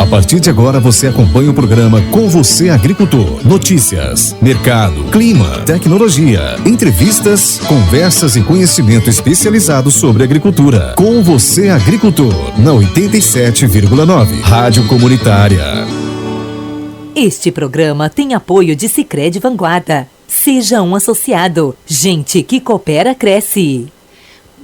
partir de agora você acompanha o programa Com Você Agricultor. Notícias, mercado, clima, tecnologia, entrevistas, conversas e conhecimento especializado sobre agricultura. Com Você Agricultor, na 87,9, Rádio Comunitária. Este programa tem apoio de Sicredi Vanguarda. Seja um associado. Gente que coopera, cresce.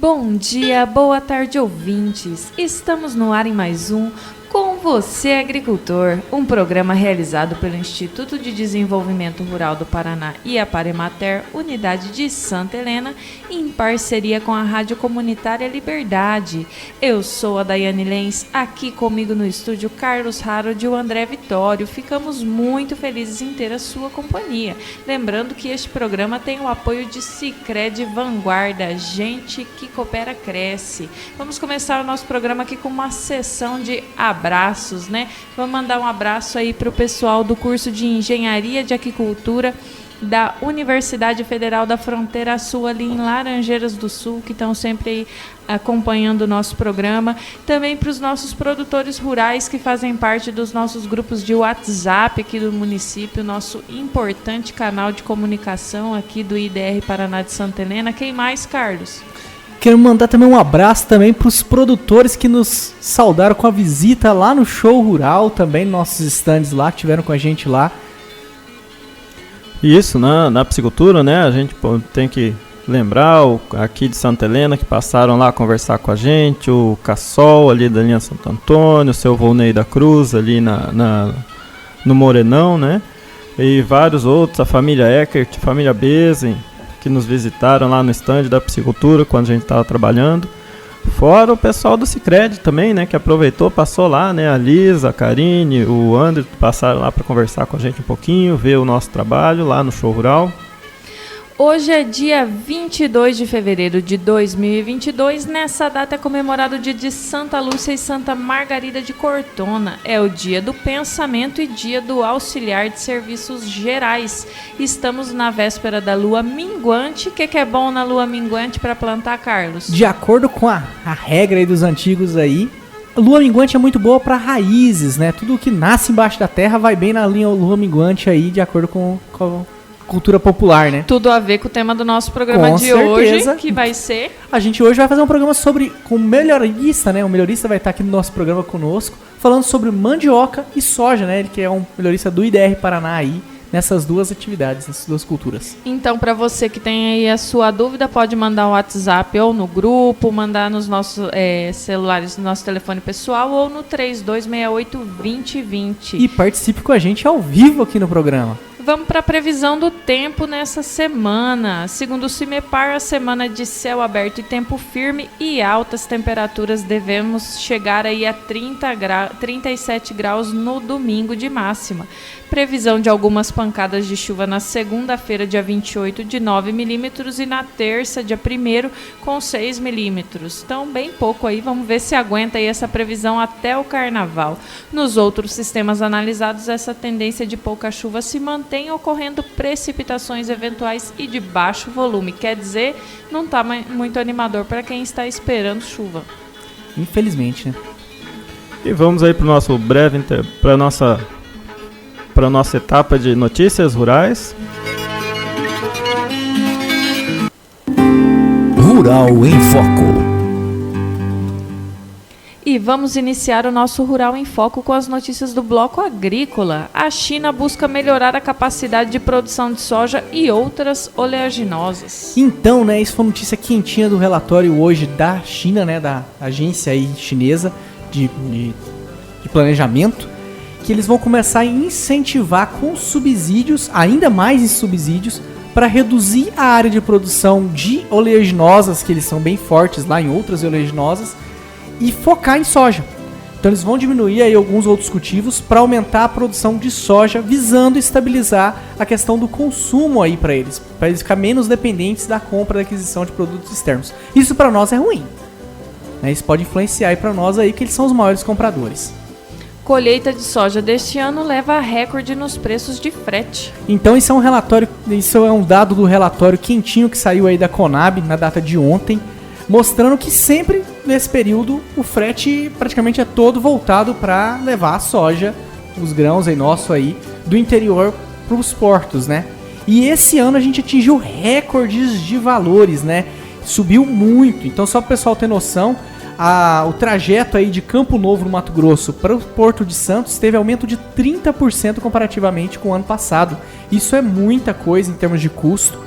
Bom dia, boa tarde, ouvintes. Estamos no ar em mais um Com Você Agricultor, um programa realizado pelo Instituto de Desenvolvimento Rural do Paraná e a Paremater, unidade de Santa Helena, em parceria com a Rádio Comunitária Liberdade. Eu sou a Daiane Lenz, aqui comigo no estúdio Carlos Harold e o André Vitório. Ficamos muito felizes em ter a sua companhia. Lembrando que este programa tem o apoio de Sicredi Vanguarda, gente que coopera, cresce. Vamos começar o nosso programa aqui com uma sessão de abraços, né? Vamos mandar um abraço aí para o pessoal do curso de Engenharia de Aquicultura da Universidade Federal da Fronteira Sul, ali em Laranjeiras do Sul, que estão sempre aí acompanhando o nosso programa. Também para os nossos produtores rurais que fazem parte dos nossos grupos de WhatsApp aqui do município, nosso importante canal de comunicação aqui do IDR Paraná de Santa Helena. Quem mais, Carlos? Quero mandar também um abraço também para os produtores que nos saudaram com a visita lá no show rural, também nossos stands lá, que tiveram com a gente lá. Isso, na piscicultura, né, a gente tem que lembrar aqui de Santa Helena que passaram lá conversar com a gente, o Cassol ali da linha Santo Antônio, o seu Volney da Cruz ali no Morenão, né, e vários outros, a família Eckert, a família Besen, que nos visitaram lá no stand da piscicultura quando a gente estava trabalhando. Fora o pessoal do Sicredi também, né, que aproveitou, passou lá, né, a Lisa, a Karine, o André passaram lá para conversar com a gente um pouquinho, ver o nosso trabalho lá no show rural. Hoje é dia 22 de fevereiro de 2022. Nessa data é comemorado o dia de Santa Lúcia e Santa Margarida de Cortona. É o dia do pensamento e dia do auxiliar de serviços gerais. Estamos na véspera da lua minguante. O que é bom na lua minguante para plantar, Carlos? De acordo com a regra aí dos antigos aí, a lua minguante é muito boa para raízes, né? Tudo que nasce embaixo da terra vai bem na linha lua minguante aí, de acordo com cultura popular, né? Tudo a ver com o tema do nosso programa com de certeza. Hoje, que vai ser... A gente hoje vai fazer um programa com o melhorista, né? O melhorista vai estar aqui no nosso programa conosco, falando sobre mandioca e soja, né? Ele que é um melhorista do IDR Paraná aí, nessas duas atividades, nessas duas culturas. Então, para você que tem aí a sua dúvida, pode mandar um WhatsApp ou no grupo, mandar nos nossos celulares, no nosso telefone pessoal ou no 3268-2020. E participe com a gente ao vivo aqui no programa. Vamos para a previsão do tempo nessa semana. Segundo o CIMEPAR, a semana de céu aberto e tempo firme e altas temperaturas. Devemos chegar aí a 37 graus no domingo de máxima. Previsão de algumas pancadas de chuva na segunda-feira, dia 28, de 9 milímetros e na terça, dia 1º, com 6 milímetros. Então, bem pouco aí. Vamos ver se aguenta aí essa previsão até o carnaval. Nos outros sistemas analisados, essa tendência de pouca chuva se mantém, ocorrendo precipitações eventuais e de baixo volume. Quer dizer, não está muito animador para quem está esperando chuva. Infelizmente, né? E vamos aí para o nosso para nossa etapa de notícias rurais. Rural em Foco. E vamos iniciar o nosso Rural em Foco com as notícias do bloco agrícola. A China busca melhorar a capacidade de produção de soja e outras oleaginosas. Então, né, isso foi uma notícia quentinha do relatório hoje da China, né, da agência aí chinesa de planejamento, que eles vão começar a incentivar com subsídios, ainda mais em subsídios, para reduzir a área de produção de oleaginosas, que eles são bem fortes lá em outras oleaginosas, e focar em soja. Então eles vão diminuir aí alguns outros cultivos para aumentar a produção de soja, visando estabilizar a questão do consumo aí para eles ficarem menos dependentes da compra e da aquisição de produtos externos. Isso para nós é ruim, né? Isso pode influenciar aí para nós aí que eles são os maiores compradores. Colheita de soja deste ano leva a recorde nos preços de frete. Então isso é um dado do relatório quentinho que saiu aí da Conab na data de ontem. mostrando que sempre nesse período o frete praticamente é todo voltado para levar a soja, os grãos aí nosso aí, do interior para os portos, né? E esse ano a gente atingiu recordes de valores, né? Subiu muito. Então, só para o pessoal ter noção, o trajeto aí de Campo Novo, no Mato Grosso, para o Porto de Santos teve aumento de 30% comparativamente com o ano passado. Isso é muita coisa em termos de custo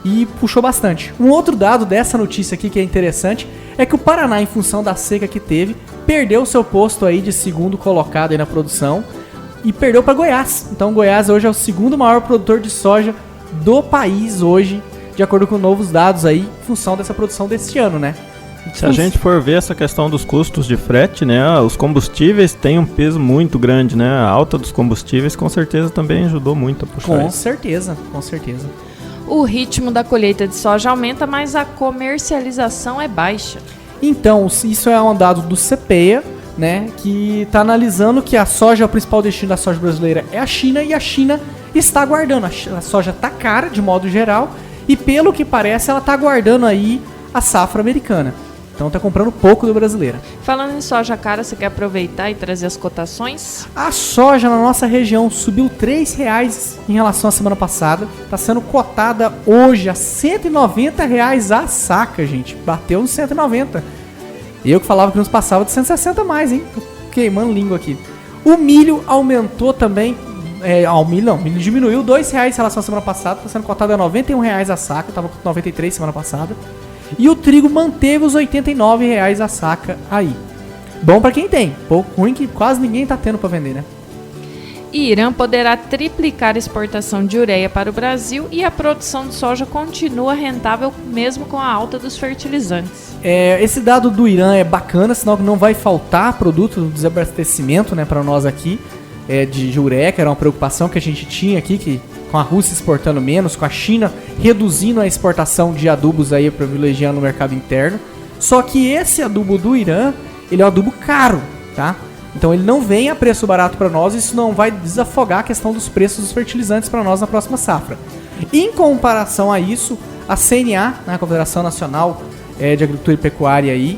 e puxou bastante. Um outro dado dessa notícia aqui que é interessante é que o Paraná, em função da seca que teve, perdeu seu posto aí de segundo colocado aí na produção e perdeu para Goiás. Então, Goiás hoje é o segundo maior produtor de soja do país hoje, de acordo com novos dados aí, em função dessa produção deste ano, né? Se a gente for ver essa questão dos custos de frete, né, os combustíveis têm um peso muito grande, né? A alta dos combustíveis com certeza também ajudou muito a puxar Com isso. certeza, com certeza. O ritmo da colheita de soja aumenta, mas a comercialização é baixa. Então, isso é um dado do CPEA, né, que está analisando que a soja, o principal destino da soja brasileira é a China, e a China está aguardando. A soja está cara, de modo geral, e pelo que parece, ela está aguardando aí a safra americana. Então está comprando pouco do brasileira. Falando em soja cara, você quer aproveitar e trazer as cotações? A soja na nossa região subiu R$3 em relação à semana passada. Está sendo cotada hoje a R$190 a saca, gente. Bateu nos 190. Eu que falava que nos passava de 160 mais, hein? Tô queimando língua aqui. O milho aumentou também. O milho diminuiu R$2 em relação à semana passada. Está sendo cotado a R$91 a saca. Estava com 93 semana passada. E o trigo manteve os R$89 a saca aí. Bom pra quem tem. Pouco ruim que quase ninguém tá tendo pra vender, né? Irã poderá triplicar a exportação de ureia para o Brasil e a produção de soja continua rentável mesmo com a alta dos fertilizantes. Esse dado do Irã é bacana, senão não vai faltar produto do desabastecimento, né, para nós aqui, de ureia, que era uma preocupação que a gente tinha aqui, que com a Rússia exportando menos, com a China reduzindo a exportação de adubos aí, privilegiando o mercado interno. Só que esse adubo do Irã, ele é um adubo caro, tá? Então ele não vem a preço barato para nós, isso não vai desafogar a questão dos preços dos fertilizantes para nós na próxima safra. Em comparação a isso, a CNA, né, a Confederação Nacional de Agricultura e Pecuária aí,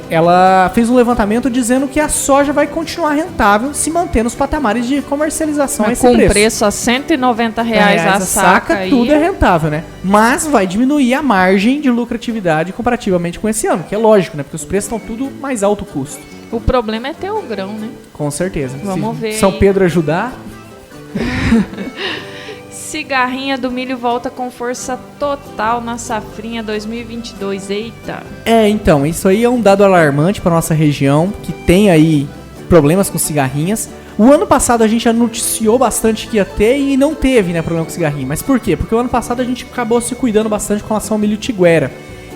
ela fez um levantamento dizendo que a soja vai continuar rentável se manter nos patamares de comercialização a esse com preço. Preço a R$190 a saca tudo é rentável, né? Mas vai diminuir a margem de lucratividade comparativamente com esse ano, que é lógico, né? Porque os preços estão tudo mais alto custo. O problema é ter o grão, né? Com certeza. Vamos ver São aí. Pedro ajudar. Cigarrinha do milho volta com força total na safrinha 2022. Eita! Então, isso aí é um dado alarmante para nossa região, que tem aí problemas com cigarrinhas. O ano passado a gente já noticiou bastante que ia ter e não teve, né, problema com cigarrinha. Mas por quê? Porque o ano passado a gente acabou se cuidando bastante com relação ao milho tiguera.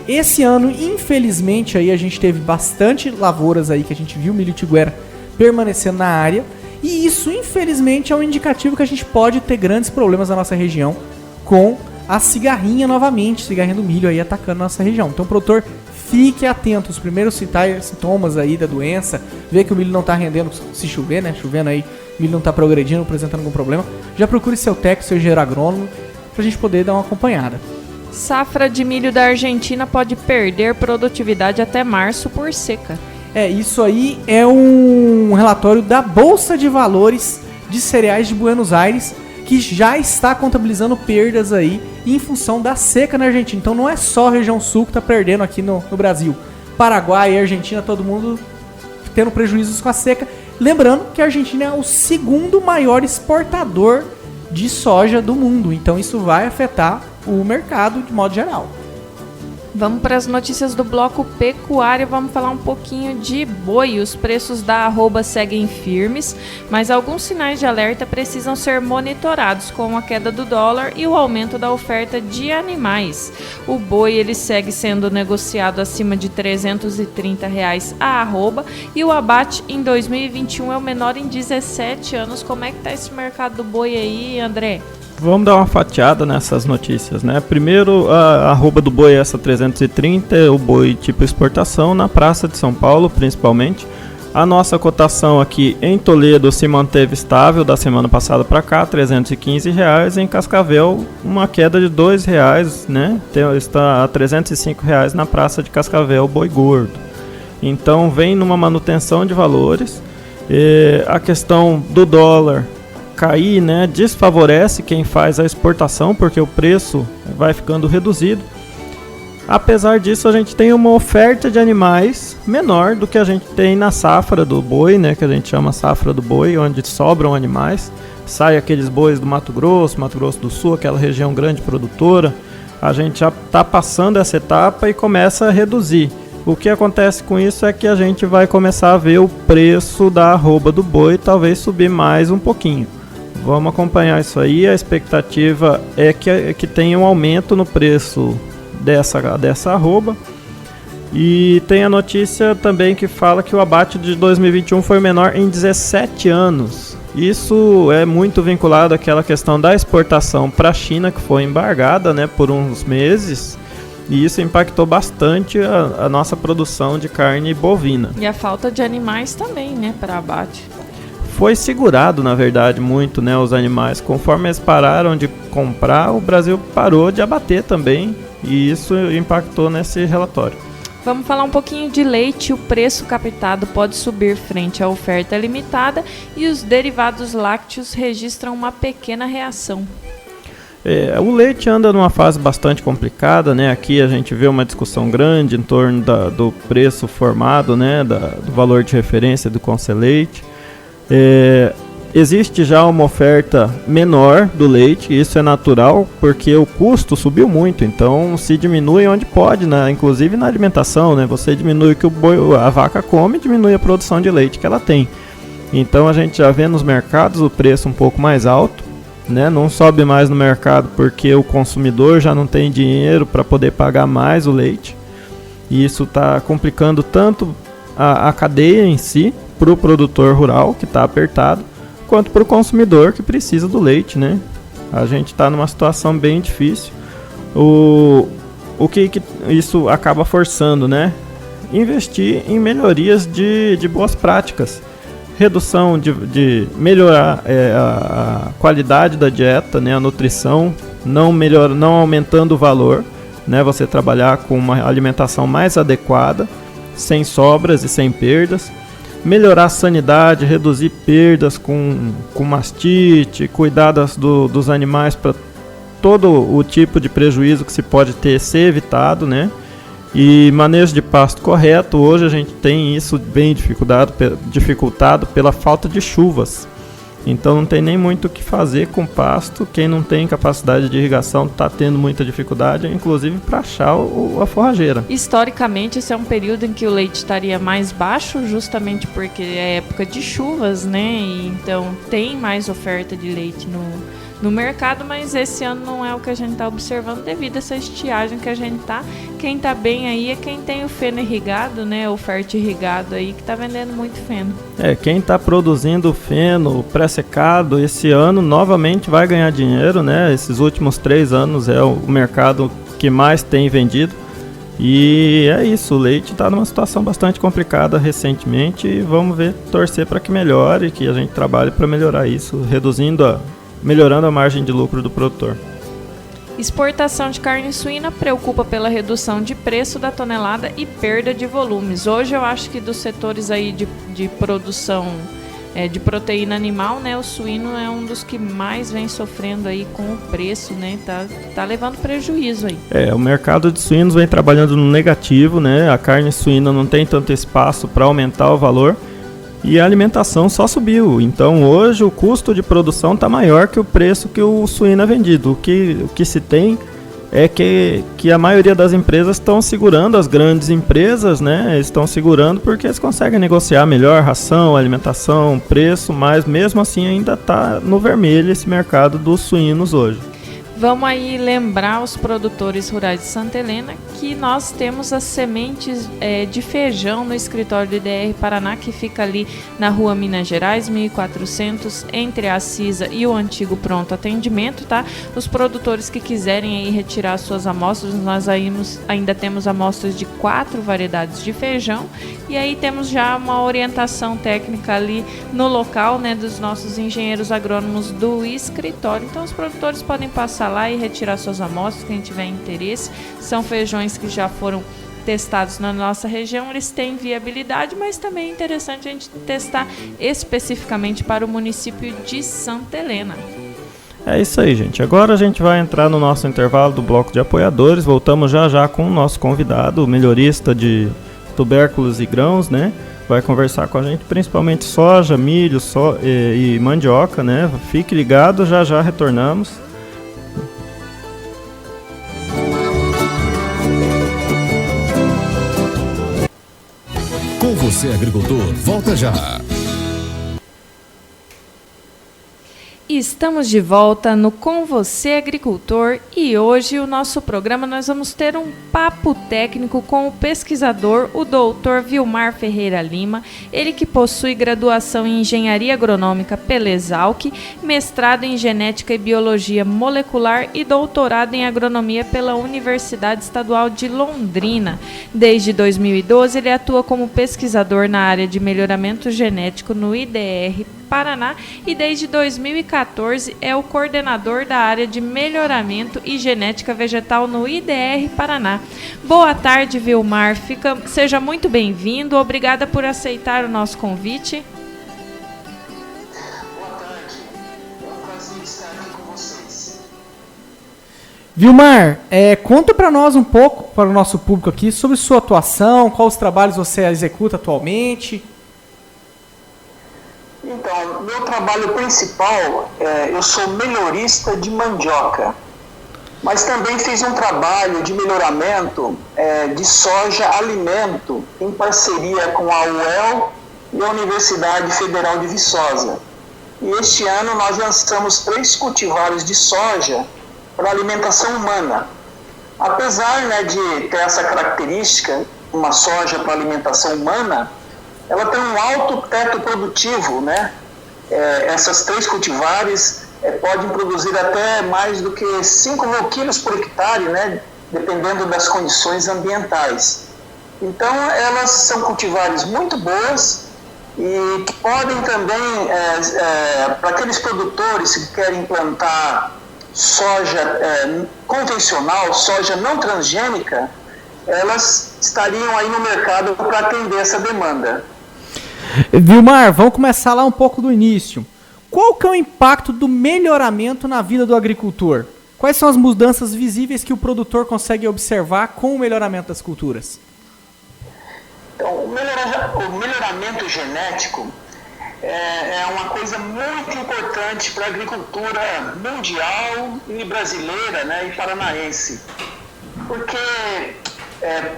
Esse ano, infelizmente, aí a gente teve bastante lavouras aí que a gente viu o milho tiguera permanecendo na área. E isso, infelizmente, é um indicativo que a gente pode ter grandes problemas na nossa região com a cigarrinha novamente, cigarrinha do milho aí atacando a nossa região. Então, produtor, fique atento. Os primeiros sintomas aí da doença, ver que o milho não está rendendo, se chover, né? Chovendo aí, o milho não está progredindo, apresentando algum problema. Já procure seu técnico, seu engenheiro agrônomo, pra gente poder dar uma acompanhada. Safra de milho da Argentina pode perder produtividade até março por seca. Isso aí é um relatório da Bolsa de Valores de Cereais de Buenos Aires, que já está contabilizando perdas aí em função da seca na Argentina. Então não é só a região sul que está perdendo aqui no Brasil. Paraguai e Argentina, todo mundo tendo prejuízos com a seca. Lembrando que a Argentina é o segundo maior exportador de soja do mundo. Então isso vai afetar o mercado de modo geral. Vamos para as notícias do bloco pecuário, vamos falar um pouquinho de boi. Os preços da arroba seguem firmes, mas alguns sinais de alerta precisam ser monitorados, como a queda do dólar e o aumento da oferta de animais. O boi ele segue sendo negociado acima de R$330 a arroba e o abate em 2021 é o menor em 17 anos. Como é que está esse mercado do boi aí, André? Vamos dar uma fatiada nessas notícias, né? Primeiro, a arroba do boi é essa 330, o boi tipo exportação, na Praça de São Paulo, principalmente. A nossa cotação aqui em Toledo se manteve estável da semana passada para cá, R$ 315. Em Cascavel, uma queda de R$ 2, né? Está a R$ 305 na Praça de Cascavel, boi gordo. Então vem numa manutenção de valores. A questão do dólar cair, né, desfavorece quem faz a exportação, porque o preço vai ficando reduzido. Apesar disso, a gente tem uma oferta de animais menor do que a gente tem na safra do boi, né, que a gente chama safra do boi, onde sobram animais. Sai aqueles bois do Mato Grosso do Sul, aquela região grande produtora. A gente já está passando essa etapa e começa a reduzir. O que acontece com isso é que a gente vai começar a ver o preço da arroba do boi talvez subir mais um pouquinho. Vamos acompanhar isso aí. A expectativa é que tenha um aumento no preço dessa arroba. E tem a notícia também que fala que o abate de 2021 foi o menor em 17 anos. Isso é muito vinculado àquela questão da exportação para a China, que foi embargada, né, por uns meses. E isso impactou bastante a nossa produção de carne bovina. E a falta de animais também, né, para abate. Foi segurado, na verdade, muito, né, os animais. Conforme eles pararam de comprar, o Brasil parou de abater também. E isso impactou nesse relatório. Vamos falar um pouquinho de leite. O preço captado pode subir frente à oferta limitada e os derivados lácteos registram uma pequena reação. O leite anda numa fase bastante complicada, né? Aqui a gente vê uma discussão grande em torno do preço formado, né? Do valor de referência do Conselheite. Existe já uma oferta menor do leite, isso é natural, porque o custo subiu muito, então se diminui onde pode, né? Inclusive na alimentação, né? Você diminui o que a vaca come, diminui a produção de leite que ela tem. Então a gente já vê nos mercados o preço um pouco mais alto, né? Não sobe mais no mercado porque o consumidor já não tem dinheiro para poder pagar mais o leite. E isso está complicando tanto a cadeia em si, para o produtor rural, que está apertado, quanto para o consumidor que precisa do leite, né? A gente está numa situação bem difícil. O que isso acaba forçando, né? Investir em melhorias de boas práticas. Redução de melhorar a qualidade da dieta, né? A nutrição, não aumentando o valor, né? Você trabalhar com uma alimentação mais adequada, sem sobras e sem perdas. Melhorar a sanidade, reduzir perdas com mastite, cuidar dos animais para todo o tipo de prejuízo que se pode ter ser evitado, né? E manejo de pasto correto. Hoje a gente tem isso bem dificultado pela falta de chuvas. Então não tem nem muito o que fazer com pasto. Quem não tem capacidade de irrigação está tendo muita dificuldade, inclusive para achar a forrageira. Historicamente, esse é um período em que o leite estaria mais baixo, justamente porque é época de chuvas, né? E então tem mais oferta de leite no mercado, mas esse ano não é o que a gente está observando devido a essa estiagem que a gente está. Quem está bem aí é quem tem o feno irrigado, né? O ferto irrigado aí, que está vendendo muito feno. Quem está produzindo feno pré-secado esse ano novamente vai ganhar dinheiro, né? Esses últimos 3 anos é o mercado que mais tem vendido. E é isso, o leite está numa situação bastante complicada recentemente e vamos torcer para que melhore, que a gente trabalhe para melhorar isso, melhorando a margem de lucro do produtor. Exportação de carne suína preocupa pela redução de preço da tonelada e perda de volumes. Hoje eu acho que dos setores aí de produção de proteína animal, né, o suíno é um dos que mais vem sofrendo aí com o preço, né, tá levando prejuízo aí. O mercado de suínos vem trabalhando no negativo, né, a carne suína não tem tanto espaço para aumentar o valor. E a alimentação só subiu, então hoje o custo de produção está maior que o preço que o suíno é vendido. O que se tem é que a maioria das empresas estão segurando, as grandes empresas, né, estão segurando porque eles conseguem negociar melhor ração, alimentação, preço, mas mesmo assim ainda está no vermelho esse mercado dos suínos hoje. Vamos aí lembrar os produtores rurais de Santa Helena que nós temos as sementes de feijão no escritório do IDR Paraná, que fica ali na rua Minas Gerais, 1400, entre a CISA e o antigo Pronto Atendimento, tá? Os produtores que quiserem aí retirar suas amostras, nós ainda temos amostras de 4 variedades de feijão, e aí temos já uma orientação técnica ali no local, né, dos nossos engenheiros agrônomos do escritório. Então os produtores podem passar lá e retirar suas amostras, quem tiver interesse. São feijões que já foram testados na nossa região, eles têm viabilidade, mas também é interessante a gente testar especificamente para o município de Santa Helena. É isso aí, gente. Agora a gente vai entrar no nosso intervalo do bloco de apoiadores. Voltamos já com o nosso convidado, o melhorista de tubérculos e grãos, né? Vai conversar com a gente, principalmente soja, milho e mandioca, né? Fique ligado, já retornamos. Com você, agricultor, volta já. Estamos de volta no Com Você Agricultor, e hoje o nosso programa nós vamos ter um papo técnico com o pesquisador, o doutor Vilmar Ferreira Lima, ele que possui graduação em Engenharia Agronômica pela Exalc, mestrado em Genética e Biologia Molecular e doutorado em Agronomia pela Universidade Estadual de Londrina. Desde 2012 ele atua como pesquisador na área de melhoramento genético no IDR Paraná, e desde 2014 é o coordenador da área de melhoramento e genética vegetal no IDR Paraná. Boa tarde, Vilmar. Seja muito bem-vindo. Obrigada por aceitar o nosso convite. Boa tarde. É um prazer estar aqui com vocês. Vilmar, conta para nós um pouco, para o nosso público aqui, sobre sua atuação, quais os trabalhos você executa atualmente. Então, meu trabalho principal, eu sou melhorista de mandioca, mas também fiz um trabalho de melhoramento de soja alimento em parceria com a UEL e a Universidade Federal de Viçosa. E este ano nós lançamos 3 cultivares de soja para alimentação humana. Apesar, né, de ter essa característica, uma soja para alimentação humana, ela tem um alto teto produtivo, né? Essas 3 cultivares podem produzir até mais do que 5 mil quilos por hectare, né? Dependendo das condições ambientais. Então, elas são cultivares muito boas e que podem também, para aqueles produtores que querem plantar soja convencional, soja não transgênica, elas estariam aí no mercado para atender essa demanda. Vilmar, vamos começar lá um pouco do início. Qual que é o impacto do melhoramento na vida do agricultor? Quais são as mudanças visíveis que o produtor consegue observar com o melhoramento das culturas? Então, o melhoramento genético é uma coisa muito importante para a agricultura mundial e brasileira, né, e paranaense. Porque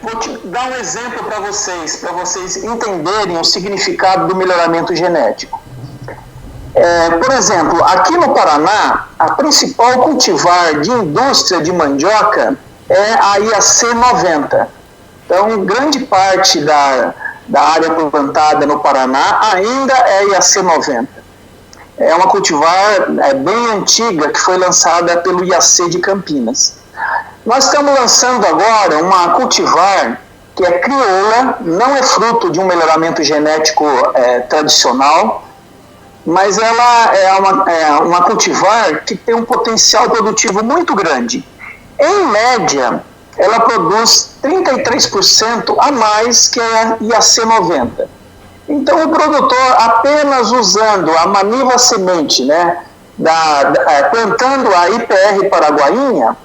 vou te dar um exemplo para vocês entenderem o significado do melhoramento genético. Por exemplo, aqui no Paraná, a principal cultivar de indústria de mandioca é a IAC 90. Então, grande parte da área plantada no Paraná ainda é IAC 90. É uma cultivar bem antiga que foi lançada pelo IAC de Campinas. Nós estamos lançando agora uma cultivar que é crioula, não é fruto de um melhoramento genético tradicional, mas ela é uma cultivar que tem um potencial produtivo muito grande. Em média, ela produz 33% a mais que a IAC 90. Então, o produtor, apenas usando a Maniva semente, né, plantando a IPR Paraguainha,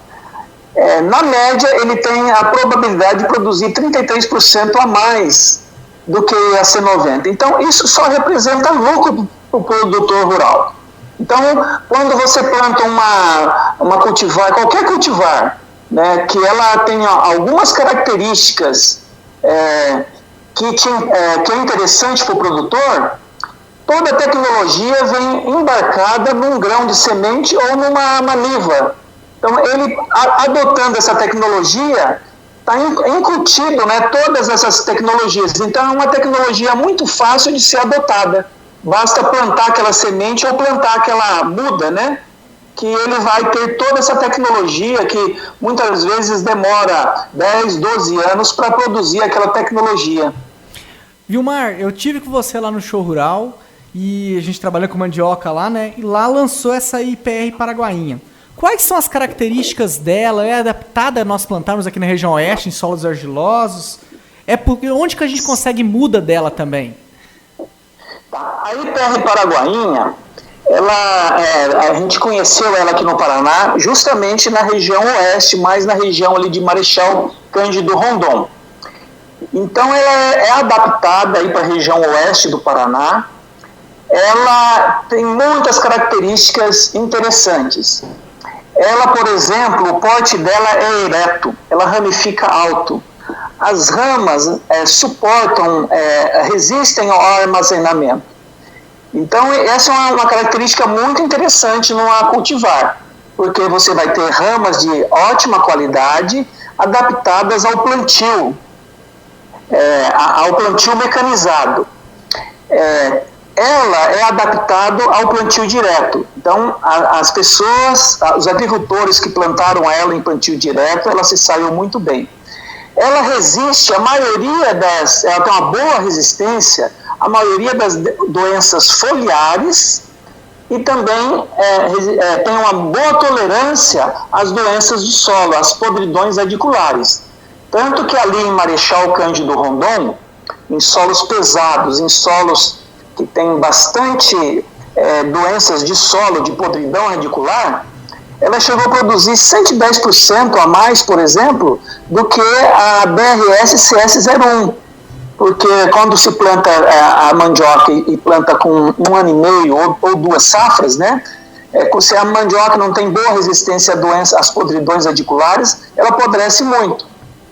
na média, ele tem a probabilidade de produzir 33% a mais do que a C90. Então, isso só representa lucro para o produtor rural. Então, quando você planta uma cultivar, qualquer cultivar, né, que ela tenha algumas características que é interessante para o produtor, toda a tecnologia vem embarcada num grão de semente ou numa maniva Então, ele, adotando essa tecnologia, está incutido, né, todas essas tecnologias. Então, é uma tecnologia muito fácil de ser adotada. Basta plantar aquela semente ou plantar aquela muda, né, que ele vai ter toda essa tecnologia que muitas vezes demora 10, 12 anos para produzir aquela tecnologia. Vilmar, eu tive com você lá no show rural e a gente trabalhou com mandioca lá, né? E lá lançou essa IPR Paraguainha. Quais são as características dela? É adaptada a nós plantarmos aqui na região oeste, em solos argilosos? Onde que a gente consegue muda dela também? A IPR Paraguainha, a gente conheceu ela aqui no Paraná justamente na região oeste, mais na região ali de Marechal Cândido Rondon. Então ela é adaptada aí para a região oeste do Paraná. Ela tem muitas características interessantes. Ela, por exemplo, o porte dela é ereto, ela ramifica alto. As ramas resistem ao armazenamento. Então essa é uma característica muito interessante no cultivar, porque você vai ter ramas de ótima qualidade adaptadas ao plantio mecanizado. Ela é adaptada ao plantio direto. Então, as pessoas, os agricultores que plantaram ela em plantio direto, ela se saiu muito bem. Ela resiste, ela tem uma boa resistência à maioria das doenças foliares e também tem uma boa tolerância às doenças de solo, às podridões radiculares. Tanto que ali em Marechal Cândido Rondon, em solos pesados, em solos que tem bastante doenças de solo, de podridão radicular, ela chegou a produzir 110% a mais, por exemplo, do que a BRS CS01. Porque quando se planta a mandioca e planta com 1 ano e meio ou 2 safras, né? Se a mandioca não tem boa resistência às podridões radiculares, ela apodrece muito.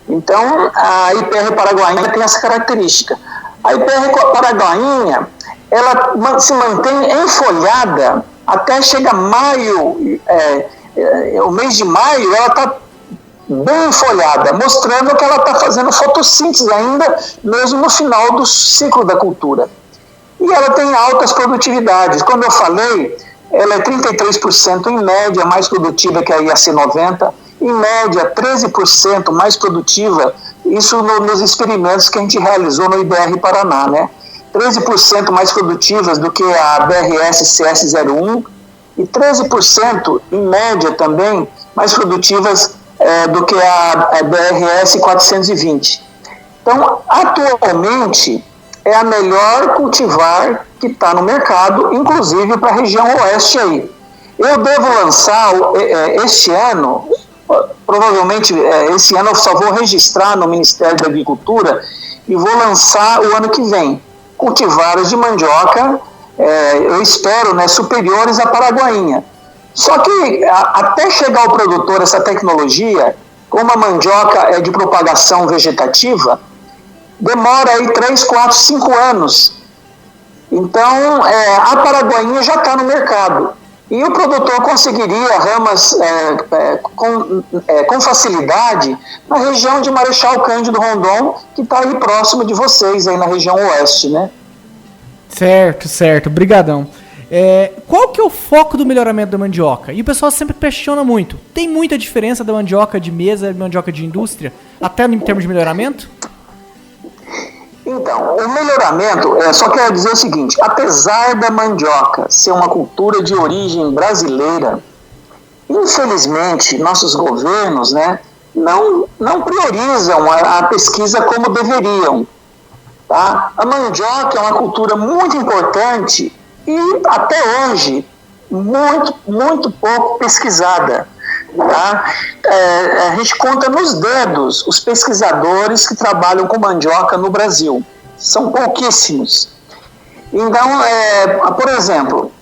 Então, a IPR Paraguainha tem essa característica. A IPR Paraguainha, ela se mantém enfolhada até chegar maio, o mês de maio, ela está bem enfolhada, mostrando que ela está fazendo fotossíntese ainda, mesmo no final do ciclo da cultura. E ela tem altas produtividades. Como eu falei, ela é 33% em média mais produtiva que a IAC90, em média 13% mais produtiva, isso nos experimentos que a gente realizou no IBR Paraná, né? 13% mais produtivas do que a BRS CS01 e 13% em média também mais produtivas do que a BRS 420. Então, atualmente, é a melhor cultivar que está no mercado, inclusive para a região oeste aí. Eu devo lançar este ano, provavelmente esse ano eu só vou registrar no Ministério da Agricultura e vou lançar o ano que vem. Cultivares de mandioca, eu espero, né, superiores à paraguainha. Só que até chegar ao produtor essa tecnologia, como a mandioca é de propagação vegetativa, demora aí 3, 4, 5 anos. Então, a paraguainha já está no mercado. E o produtor conseguiria ramas com facilidade na região de Marechal Cândido Rondon, que está aí próximo de vocês, aí na região oeste, né? Certo. Brigadão. Qual que é o foco do melhoramento da mandioca? E o pessoal sempre questiona muito. Tem muita diferença da mandioca de mesa e mandioca de indústria, até em termos de melhoramento? Então, o melhoramento, só quero dizer o seguinte, apesar da mandioca ser uma cultura de origem brasileira, infelizmente, nossos governos, né, não priorizam a pesquisa como deveriam. Tá? A mandioca é uma cultura muito importante e, até hoje, muito pouco pesquisada. Tá? A gente conta nos dedos os pesquisadores que trabalham com mandioca no Brasil. São pouquíssimos. Então, por exemplo,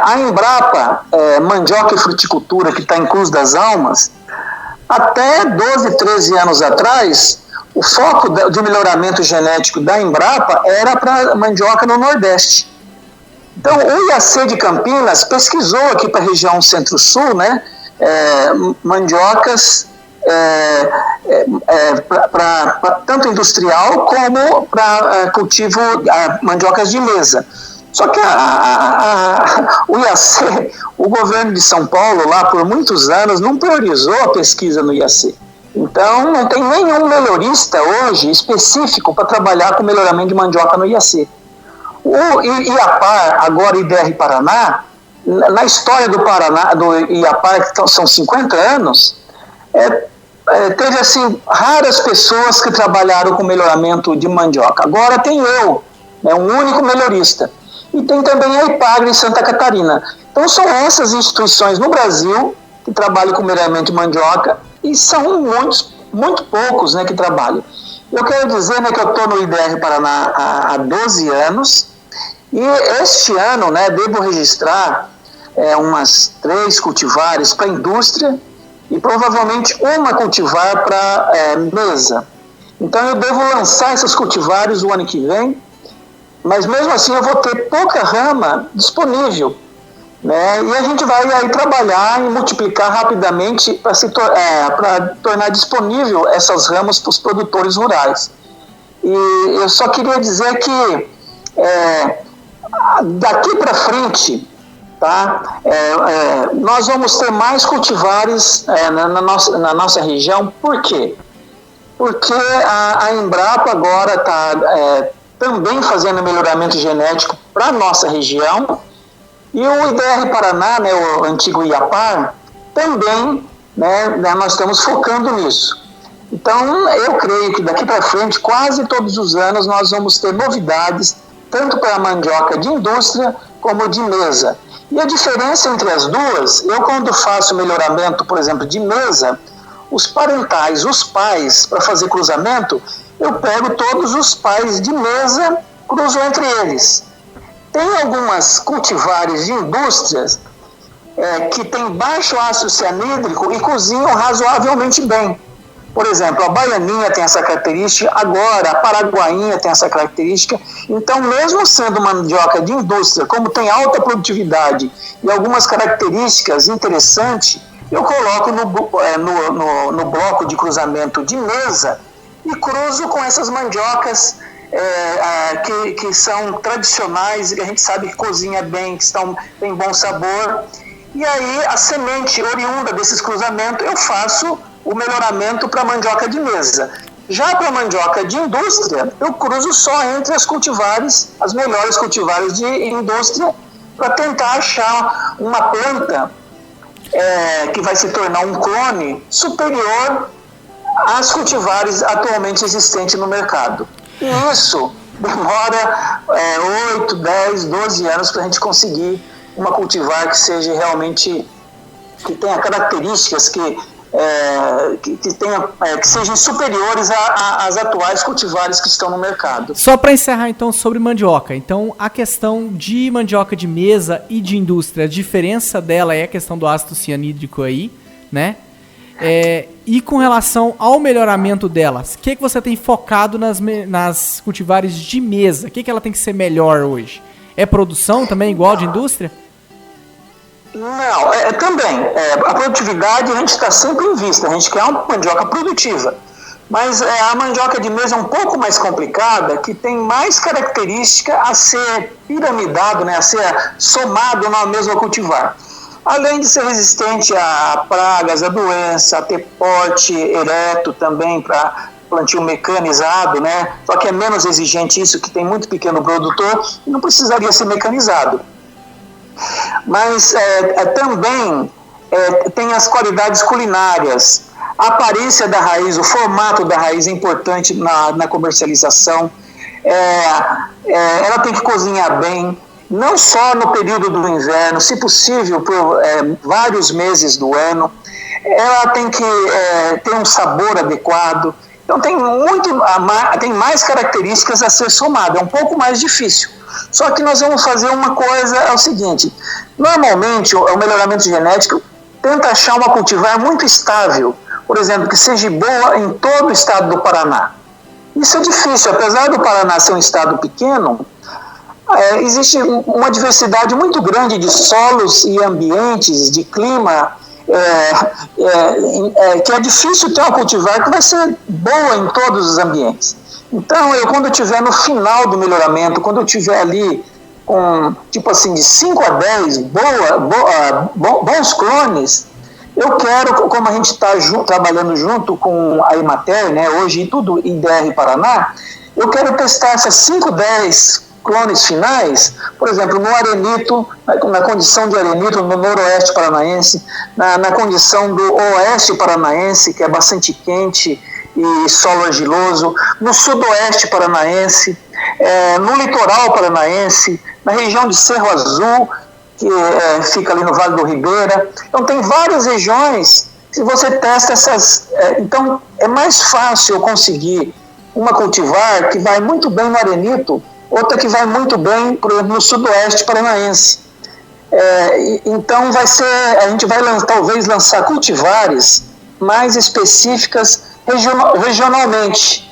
a Embrapa, Mandioca e Fruticultura, que está em Cruz das Almas, até 12, 13 anos atrás, o foco de melhoramento genético da Embrapa era para mandioca no Nordeste. Então, o IAC de Campinas pesquisou aqui para a região Centro-Sul, né, mandiocas para tanto industrial como para cultivo mandiocas de mesa. Só que o IAC, o governo de São Paulo, lá por muitos anos, não priorizou a pesquisa no IAC. Então, não tem nenhum melhorista hoje específico para trabalhar com melhoramento de mandioca no IAC. O IAPAR, agora IDR Paraná, na história do Paraná, do IAPAR, que são 50 anos, teve assim, raras pessoas que trabalharam com melhoramento de mandioca. Agora tem eu, um único melhorista. E tem também a IPAGRE em Santa Catarina. Então são essas instituições no Brasil que trabalham com melhoramento de mandioca e são muito poucos, né, que trabalham. Eu quero dizer, né, que eu estou no IDR Paraná há 12 anos e este ano, né, devo registrar umas 3 cultivares para indústria e provavelmente uma cultivar para mesa. Então eu devo lançar essas cultivares o ano que vem, mas mesmo assim eu vou ter pouca rama disponível, né? E a gente vai aí trabalhar e multiplicar rapidamente para tornar disponível essas ramas para os produtores rurais. E eu só queria dizer que daqui para frente, tá? Nós vamos ter mais cultivares na nossa região. Por quê? Porque a Embrapa agora está também fazendo melhoramento genético para a nossa região, e o IDR Paraná, né, o antigo IAPAR, também, né, nós estamos focando nisso. Então, eu creio que daqui para frente, quase todos os anos, nós vamos ter novidades, tanto para a mandioca de indústria como de mesa. E a diferença entre as duas, eu quando faço melhoramento, por exemplo, de mesa, os parentais, os pais, para fazer cruzamento, eu pego todos os pais de mesa, cruzo entre eles. Tem algumas cultivares de indústrias que têm baixo ácido cianídrico e cozinham razoavelmente bem. Por exemplo, a baianinha tem essa característica, agora a paraguainha tem essa característica. Então, mesmo sendo mandioca de indústria, como tem alta produtividade e algumas características interessantes, eu coloco no bloco de cruzamento de mesa e cruzo com essas mandiocas que são tradicionais e que a gente sabe que cozinha bem, que têm bom sabor. E aí a semente oriunda desses cruzamentos eu faço o melhoramento para mandioca de mesa. Já para mandioca de indústria, eu cruzo só entre as cultivares, as melhores cultivares de indústria, para tentar achar uma planta que vai se tornar um clone superior às cultivares atualmente existentes no mercado. E isso demora 8, 10, 12 anos para a gente conseguir uma cultivar que seja realmente, que tenha características que sejam superiores às atuais cultivares que estão no mercado. Só para encerrar então sobre mandioca, então a questão de mandioca de mesa e de indústria, a diferença dela é a questão do ácido cianídrico aí, né? E com relação ao melhoramento delas, o que você tem focado nas cultivares de mesa? O que ela tem que ser melhor hoje? É produção também igual de indústria? Não, também. A produtividade a gente está sempre em vista, a gente quer uma mandioca produtiva. Mas a mandioca de mesa é um pouco mais complicada, que tem mais característica a ser piramidado, né, a ser somado na mesma cultivar. Além de ser resistente a pragas, a doença, a ter porte ereto também para plantio mecanizado, né? Só que é menos exigente isso, que tem muito pequeno produtor e não precisaria ser mecanizado. Mas também tem as qualidades culinárias. A aparência da raiz, o formato da raiz é importante na comercialização. Ela tem que cozinhar bem, não só no período do inverno, se possível por vários meses do ano. Ela tem que ter um sabor adequado. Então tem mais características a ser somado, é um pouco mais difícil. Só que nós vamos fazer uma coisa, é o seguinte: normalmente o melhoramento genético tenta achar uma cultivar muito estável, por exemplo, que seja boa em todo o estado do Paraná. Isso é difícil, apesar do Paraná ser um estado pequeno, existe uma diversidade muito grande de solos e ambientes, de clima que é difícil ter uma cultivar que vai ser boa em todos os ambientes. Então, quando eu estiver no final do melhoramento, quando eu estiver ali com, tipo assim, de 5 a 10 bons clones, eu quero, como a gente está trabalhando junto com a Emater, né, hoje tudo IDR Paraná, eu quero testar essas 5, 10 clones finais, por exemplo, no arenito, na condição de arenito no noroeste paranaense, na condição do oeste paranaense, que é bastante quente e solo argiloso, no sudoeste paranaense, no litoral paranaense, na região de Cerro Azul, que fica ali no Vale do Ribeira. Então tem várias regiões, se você testa essas... então é mais fácil eu conseguir uma cultivar que vai muito bem no arenito, outra que vai muito bem, por exemplo, no sudoeste paranaense. Então a gente vai talvez lançar cultivares mais específicas regionalmente.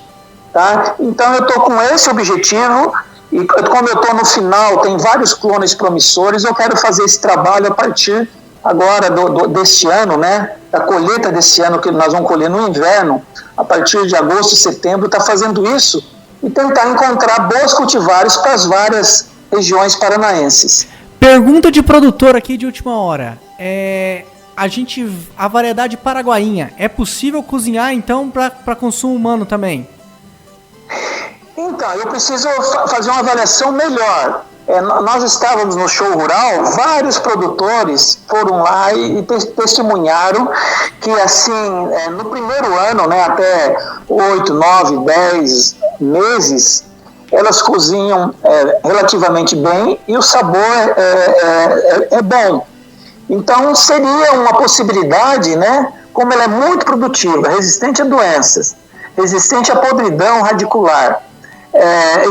Tá? Então eu estou com esse objetivo, e como eu estou no final, tem vários clones promissores, eu quero fazer esse trabalho a partir agora deste ano, né? Da colheita desse ano, que nós vamos colher no inverno, a partir de agosto e setembro, está fazendo isso, e tentar encontrar bons cultivares para as várias regiões paranaenses. Pergunta de produtor aqui de última hora. A variedade paraguainha, é possível cozinhar então para consumo humano também? Então, eu preciso fazer uma avaliação melhor. Nós estávamos no show rural, vários produtores foram lá e testemunharam que, assim, no primeiro ano, né, até 8, 9, 10 meses, elas cozinham relativamente bem e o sabor é bom. Então, seria uma possibilidade, né, como ela é muito produtiva, resistente a doenças, resistente à podridão radicular.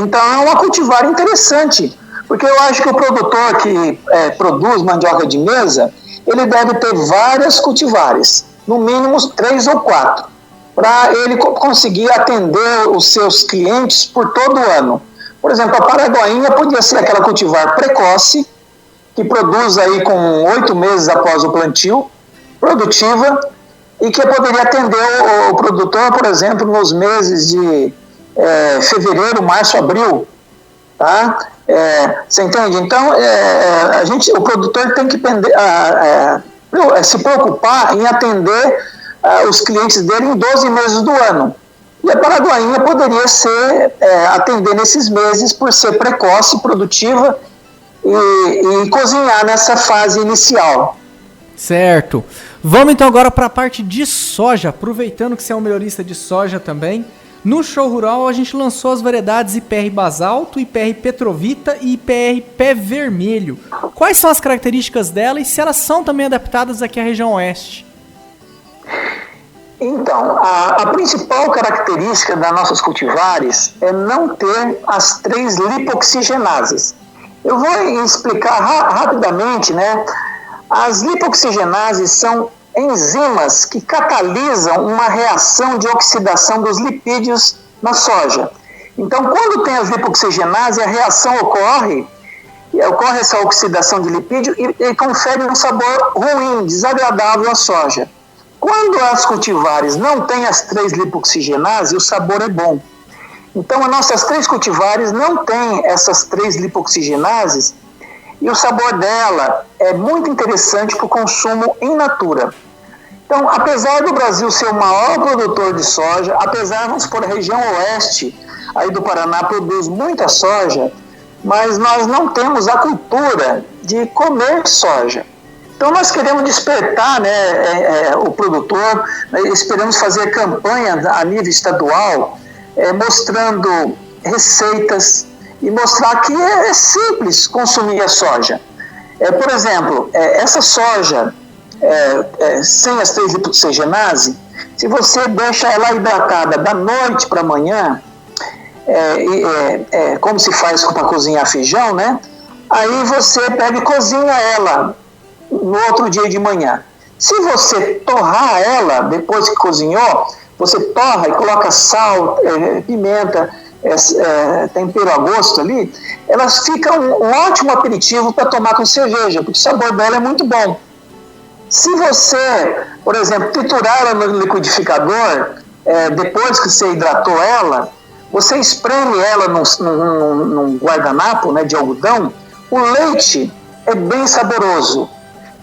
Então, é uma cultivar interessante, porque eu acho que o produtor que produz mandioca de mesa, ele deve ter várias cultivares, no mínimo 3 ou 4, para ele conseguir atender os seus clientes por todo o ano. Por exemplo, a paraguainha podia ser aquela cultivar precoce, que produz aí com 8 meses após o plantio, produtiva, e que poderia atender o produtor, por exemplo, nos meses de fevereiro, março, abril, tá? Você entende? Então, o produtor tem que se preocupar em atender os clientes dele em 12 meses do ano. E a paraguainha poderia atender nesses meses por ser precoce, produtiva e cozinhar nessa fase inicial. Certo. Vamos então agora para a parte de soja, aproveitando que você é um melhorista de soja também. No show rural a gente lançou as variedades IPR Basalto, IPR Petrovita e IPR Pé Vermelho. Quais são as características dela e se elas são também adaptadas aqui à região oeste? Então, a principal característica das nossas cultivares é não ter as 3 lipoxigenases. Eu vou explicar rapidamente, né? As lipoxigenases são enzimas que catalisam uma reação de oxidação dos lipídios na soja. Então, quando tem as lipoxigenases, a reação ocorre essa oxidação de lipídio e confere um sabor ruim, desagradável à soja. Quando as cultivares não têm as 3 lipoxigenases, o sabor é bom. Então, as nossas 3 cultivares não têm essas 3 lipoxigenases e o sabor dela é muito interessante para o consumo in natura. Então, apesar do Brasil ser o maior produtor de soja, apesar, vamos supor, a região oeste aí do Paraná produz muita soja, mas nós não temos a cultura de comer soja. Então, nós queremos despertar, né, o produtor, esperamos fazer campanha a nível estadual, mostrando receitas e mostrar que é simples consumir a soja. Por exemplo, essa soja sem as 3 lipoxigenases, se você deixa ela hidratada da noite para amanhã, como se faz para cozinhar feijão, né? Aí você pega e cozinha ela no outro dia de manhã. Se você torrar ela depois que cozinhou, você torra e coloca sal, pimenta, tempero a gosto ali, elas ficam um ótimo aperitivo para tomar com cerveja, porque o sabor dela é muito bom. Se você, por exemplo, triturar ela no liquidificador, depois que você hidratou ela, você espreme ela num guardanapo, né, de algodão, o leite é bem saboroso.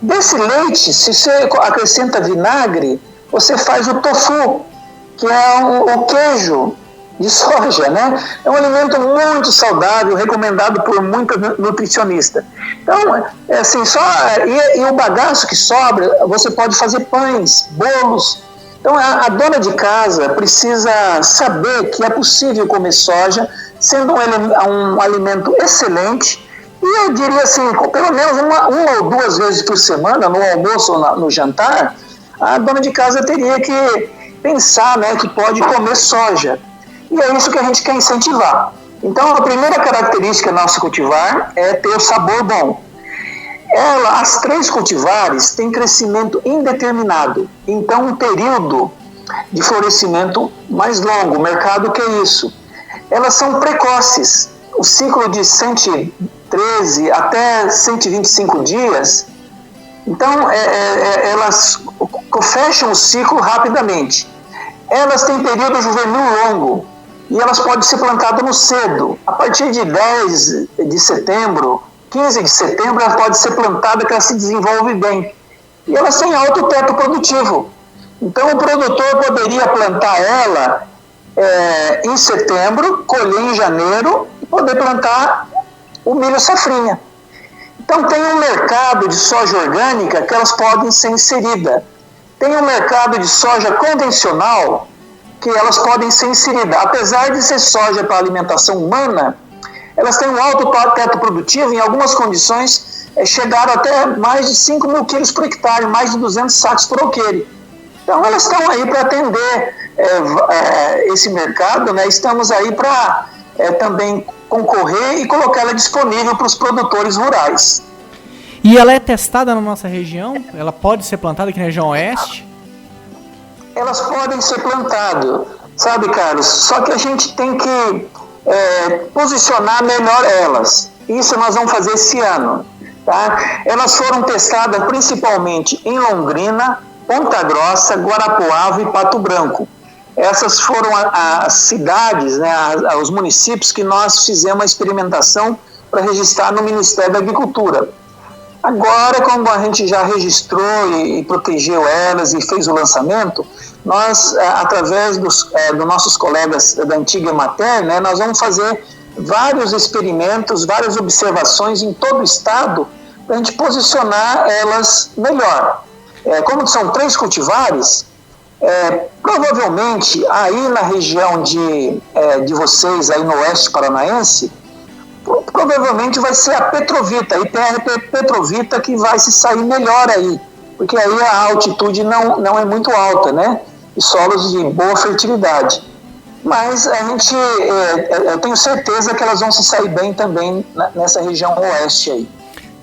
Desse leite, se você acrescenta vinagre, você faz o tofu, que é o queijo de soja, né? É um alimento muito saudável, recomendado por muita nutricionista. Então, assim, e o bagaço que sobra, você pode fazer pães, bolos. Então, a dona de casa precisa saber que é possível comer soja, sendo um alimento excelente. E eu diria assim, pelo menos uma ou duas vezes por semana, no almoço ou no jantar, a dona de casa teria que pensar, né, que pode comer soja. E é isso que a gente quer incentivar. Então, a primeira característica da nossa cultivar é ter o sabor bom. As 3 cultivares têm crescimento indeterminado. Então, um período de florescimento mais longo. O mercado quer isso. Elas são precoces. O ciclo de 113 até 125 dias. Então, elas fecham o ciclo rapidamente. Elas têm período juvenil longo e elas podem ser plantadas cedo. A partir de 10 de setembro, 15 de setembro, ela pode ser plantada, que ela se desenvolve bem. E elas têm alto teto produtivo. Então, o produtor poderia plantar ela em setembro, colher em janeiro e poder plantar o milho safrinha. Então, tem um mercado de soja orgânica que elas podem ser inseridas. Tem um mercado de soja convencional que elas podem ser inseridas. Apesar de ser soja para alimentação humana, elas têm um alto teto produtivo, em algumas condições chegaram até mais de 5 mil quilos por hectare, mais de 200 sacos por alqueire. Então, elas estão aí para atender esse mercado, né? Estamos aí para também concorrer e colocá-la disponível para os produtores rurais. E ela é testada na nossa região? Ela pode ser plantada aqui na região oeste? Elas podem ser plantadas, sabe, Carlos? Só que a gente tem que posicionar melhor elas. Isso nós vamos fazer esse ano. Tá? Elas foram testadas principalmente em Londrina, Ponta Grossa, Guarapuava e Pato Branco. Essas foram as cidades, né, os municípios que nós fizemos a experimentação para registrar no Ministério da Agricultura. Agora, como a gente já registrou e protegeu elas e fez o lançamento, nós, através dos nossos colegas da antiga Emater, né, nós vamos fazer vários experimentos, várias observações em todo o estado para a gente posicionar elas melhor. Como são 3 cultivares, provavelmente aí na região de vocês, aí no oeste paranaense, provavelmente vai ser a Petrovita, a IPR Petrovita, que vai se sair melhor aí, porque aí a altitude não é muito alta, né? E solos de boa fertilidade. Mas eu tenho certeza que elas vão se sair bem também nessa região oeste aí.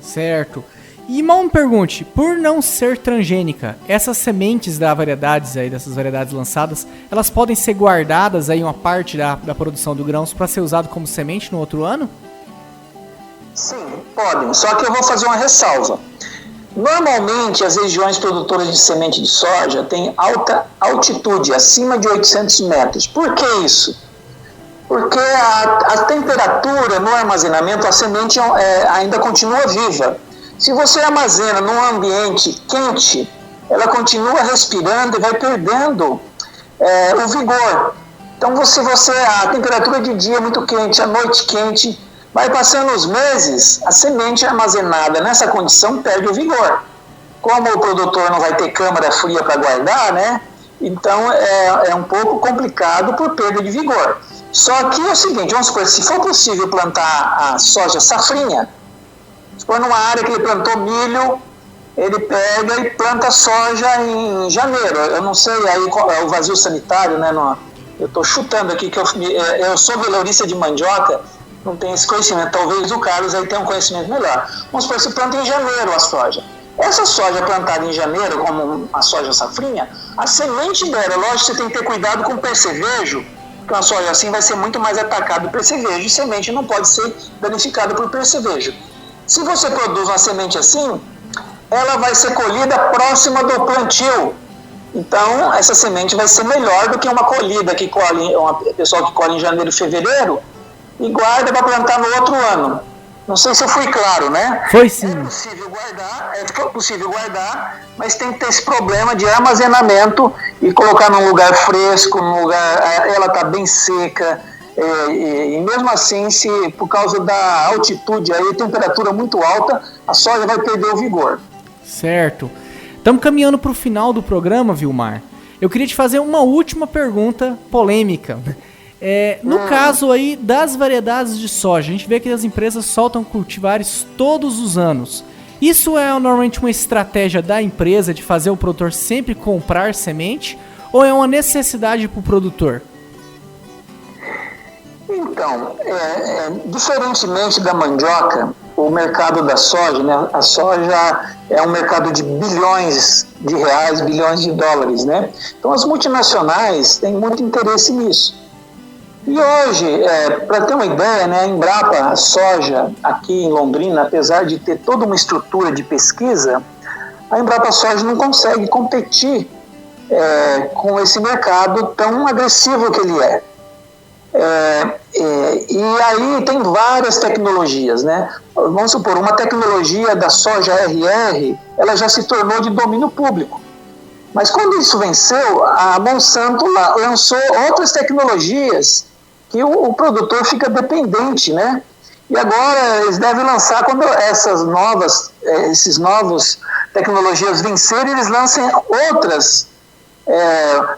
Certo. E mal me pergunte, por não ser transgênica, essas sementes dessas variedades lançadas, elas podem ser guardadas aí uma parte da produção do grãos para ser usado como semente no outro ano? Sim, podem, só que eu vou fazer uma ressalva. Normalmente, as regiões produtoras de semente de soja têm alta altitude, acima de 800 metros. Por que isso? Porque a temperatura no armazenamento, a semente ainda continua viva. Se você armazena num ambiente quente, ela continua respirando e vai perdendo o vigor. Então, a temperatura de dia é muito quente, a noite quente, vai passando os meses, a semente armazenada nessa condição perde o vigor. Como o produtor não vai ter câmara fria para guardar, né? Então é um pouco complicado por perda de vigor. Só que é o seguinte, vamos supor, se for possível plantar a soja safrinha, se for numa área que ele plantou milho, ele pega e planta soja em janeiro. Eu não sei aí qual é o vazio sanitário, né? Eu estou chutando aqui que eu sou velourista de mandioca, não tem esse conhecimento, talvez o Carlos aí tenha um conhecimento melhor. Vamos supor, se planta em janeiro a soja. Essa soja plantada em janeiro, como a soja safrinha, a semente dela, lógico, você tem que ter cuidado com o percevejo, porque uma soja assim vai ser muito mais atacada do percevejo, e semente não pode ser danificada por percevejo. Se você produz uma semente assim, ela vai ser colhida próxima do plantio. Então, essa semente vai ser melhor do que uma colhida que colhe, uma pessoa que colhe em janeiro e fevereiro e guarda para plantar no outro ano. Não sei se eu fui claro, né? Foi sim. É possível guardar, mas tem que ter esse problema de armazenamento e colocar num lugar fresco, num lugar, ela está bem seca, e mesmo assim, se por causa da altitude, aí, temperatura muito alta, a soja vai perder o vigor. Certo. Estamos caminhando para o final do programa, Vilmar. Eu queria te fazer uma última pergunta polêmica. No caso aí das variedades de soja, a gente vê que as empresas soltam cultivares todos os anos. Isso é normalmente uma estratégia da empresa de fazer o produtor sempre comprar semente ou é uma necessidade para o produtor? Então, diferentemente da mandioca, o mercado da soja, né, a soja é um mercado de bilhões de reais, bilhões de dólares, né? Então as multinacionais têm muito interesse nisso. E hoje, para ter uma ideia, né, a Embrapa Soja aqui em Londrina, apesar de ter toda uma estrutura de pesquisa, a Embrapa Soja não consegue competir com esse mercado tão agressivo que ele é. E aí tem várias tecnologias, né? Vamos supor, uma tecnologia da soja RR, ela já se tornou de domínio público. Mas quando isso venceu, a Monsanto lançou outras tecnologias que o produtor fica dependente, né? E agora eles devem lançar, quando esses novos tecnologias vencerem, eles lancem outras,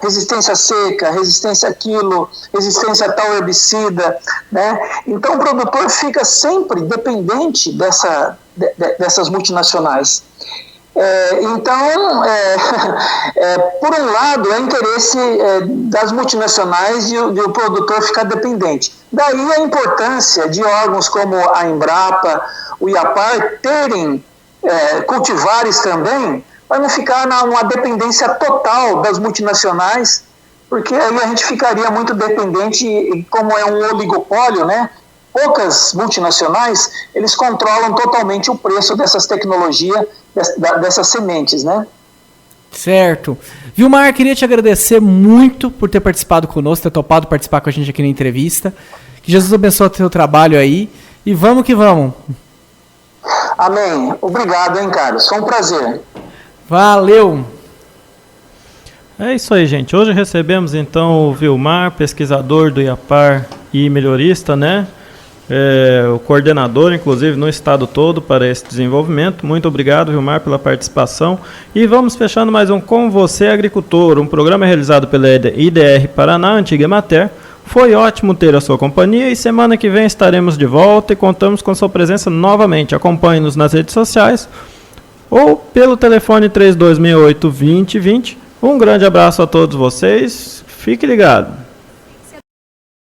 resistência seca, resistência àquilo, resistência a tal herbicida, né? Então o produtor fica sempre dependente dessas multinacionais. Então, por um lado, é interesse das multinacionais e o produtor ficar dependente. Daí a importância de órgãos como a Embrapa, o IAPAR, terem cultivares também, para não ficar numa dependência total das multinacionais, porque aí a gente ficaria muito dependente, e como é um oligopólio, né? Poucas multinacionais, eles controlam totalmente o preço dessas tecnologias, dessas sementes, né? Certo. Vilmar, queria te agradecer muito por ter participado conosco, ter topado participar com a gente aqui na entrevista. Que Jesus abençoe o teu trabalho aí. E vamos que vamos. Amém. Obrigado, hein, Carlos. Foi um prazer. Valeu. É isso aí, gente. Hoje recebemos, então, o Vilmar, pesquisador do IAPAR e melhorista, né? O coordenador, inclusive, no estado todo para esse desenvolvimento. Muito obrigado, Vilmar, pela participação. E vamos fechando mais um Com Você Agricultor, um programa realizado pela IDR Paraná, antiga Emater. Foi ótimo ter a sua companhia e semana que vem estaremos de volta e contamos com sua presença novamente. Acompanhe-nos nas redes sociais ou pelo telefone 3268-2020. Um grande abraço a todos vocês. Fique ligado.